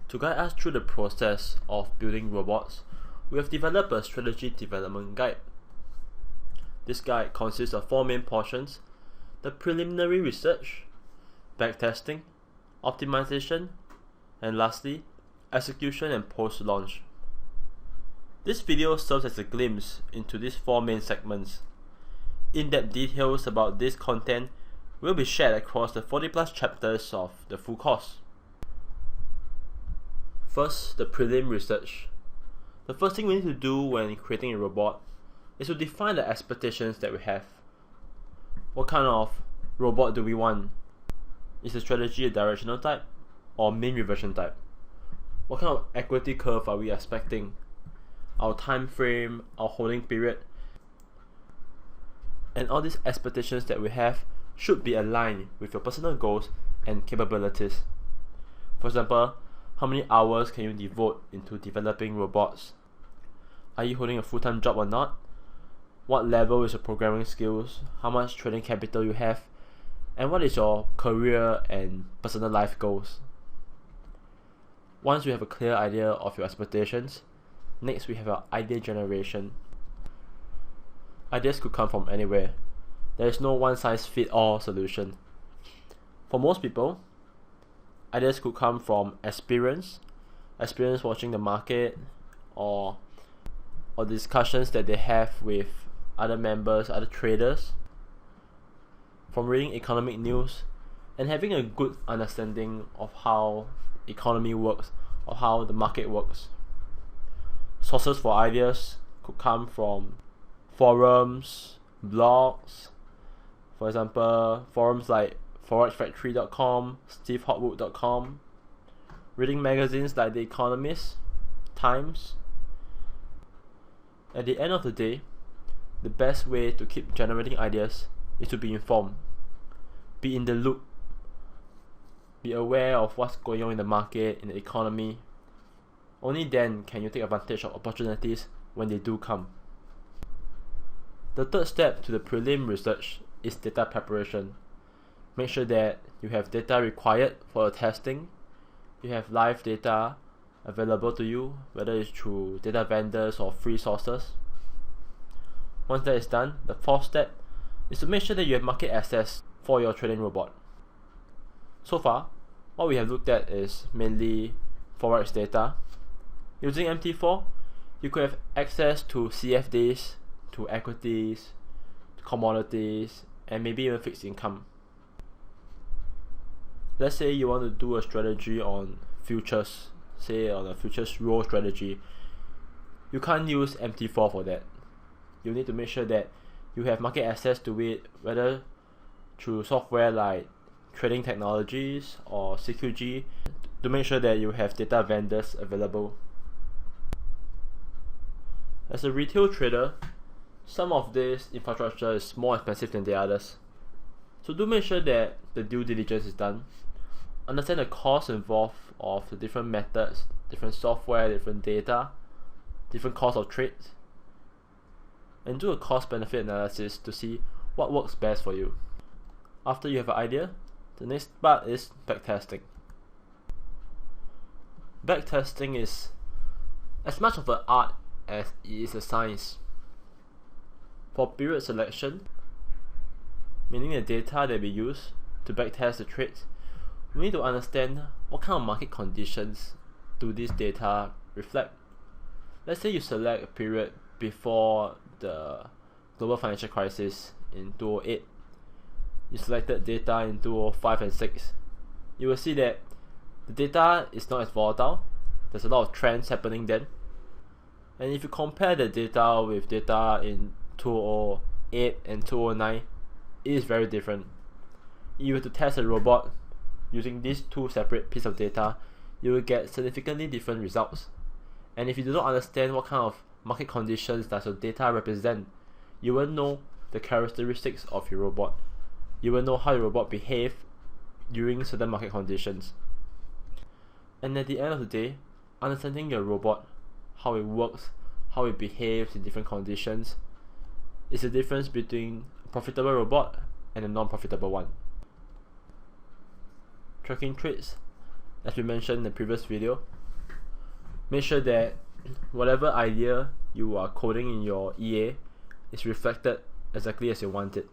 To guide us through the process of building robots, we have developed a strategy development guide. This guide consists of 4 main portions: the preliminary research, backtesting, optimization, and lastly, execution and post-launch. This video serves as a glimpse into these 4 main segments. In-depth details about this content will be shared across the 40+ chapters of the full course. First, the prelim research. The first thing we need to do when creating a robot is to define the expectations that we have. What kind of robot do we want? Is the strategy a directional type or mean reversion type? What kind of equity curve are we expecting? Our time frame, our holding period, and all these expectations that we have should be aligned with your personal goals and capabilities. For example, how many hours can you devote into developing robots? Are you holding a full-time job or not? What level is your programming skills? How much trading capital you have? And what is your career and personal life goals? Once you have a clear idea of your expectations, next we have our idea generation. Ideas could come from anywhere. There is no one-size-fits-all solution. For most people, ideas could come from experience watching the market, or discussions that they have with other members, other traders, from reading economic news and having a good understanding of how economy works or how the market works. Sources for ideas could come from forums, blogs, for example, forums like forexfactory.com, stevehopwood.com, reading magazines like The Economist, Times. At the end of the day, the best way to keep generating ideas is to be informed, be in the loop, be aware of what's going on in the market, in the economy. Only then can you take advantage of opportunities when they do come. The third step to the prelim research is data preparation. Make sure that you have data required for the testing. You have live data available to you, whether it's through data vendors or free sources. Once that is done, the fourth step is to make sure that you have market access for your trading robot. So far, what we have looked at is mainly forex data. Using MT4, you could have access to CFDs, to equities, to commodities, and maybe even fixed income. Let's say you want to do a strategy on futures, say on a futures roll strategy. You can't use MT4 for that. You need to make sure that you have market access to it, whether through software like Trading Technologies or CQG, to make sure that you have data vendors available. As a retail trader, some of this infrastructure is more expensive than the others. So do make sure that the due diligence is done. Understand the costs involved of the different methods, different software, different data, different cost of trades, and do a cost-benefit analysis to see what works best for you. After you have an idea, the next part is backtesting. Backtesting is as much of an art as it is a science. For period selection, meaning the data that we use to backtest the trades, we need to understand what kind of market conditions do these data reflect. Let's say you select a period before the global financial crisis in 2008. You selected data in 2005 and 2006. You will see that the data is not as volatile. There's a lot of trends happening then. And if you compare the data with data in 2008 and 2009, it is very different. If you were to test a robot using these two separate pieces of data, you will get significantly different results. And if you do not understand what kind of market conditions does your data represent, you won't know the characteristics of your robot. You will know how your robot behaves during certain market conditions. And at the end of the day, understanding your robot, how it works, how it behaves in different conditions, is the difference between a profitable robot and a non-profitable one. Tracking trades, as we mentioned in the previous video, make sure that whatever idea you are coding in your EA is reflected exactly as you want it.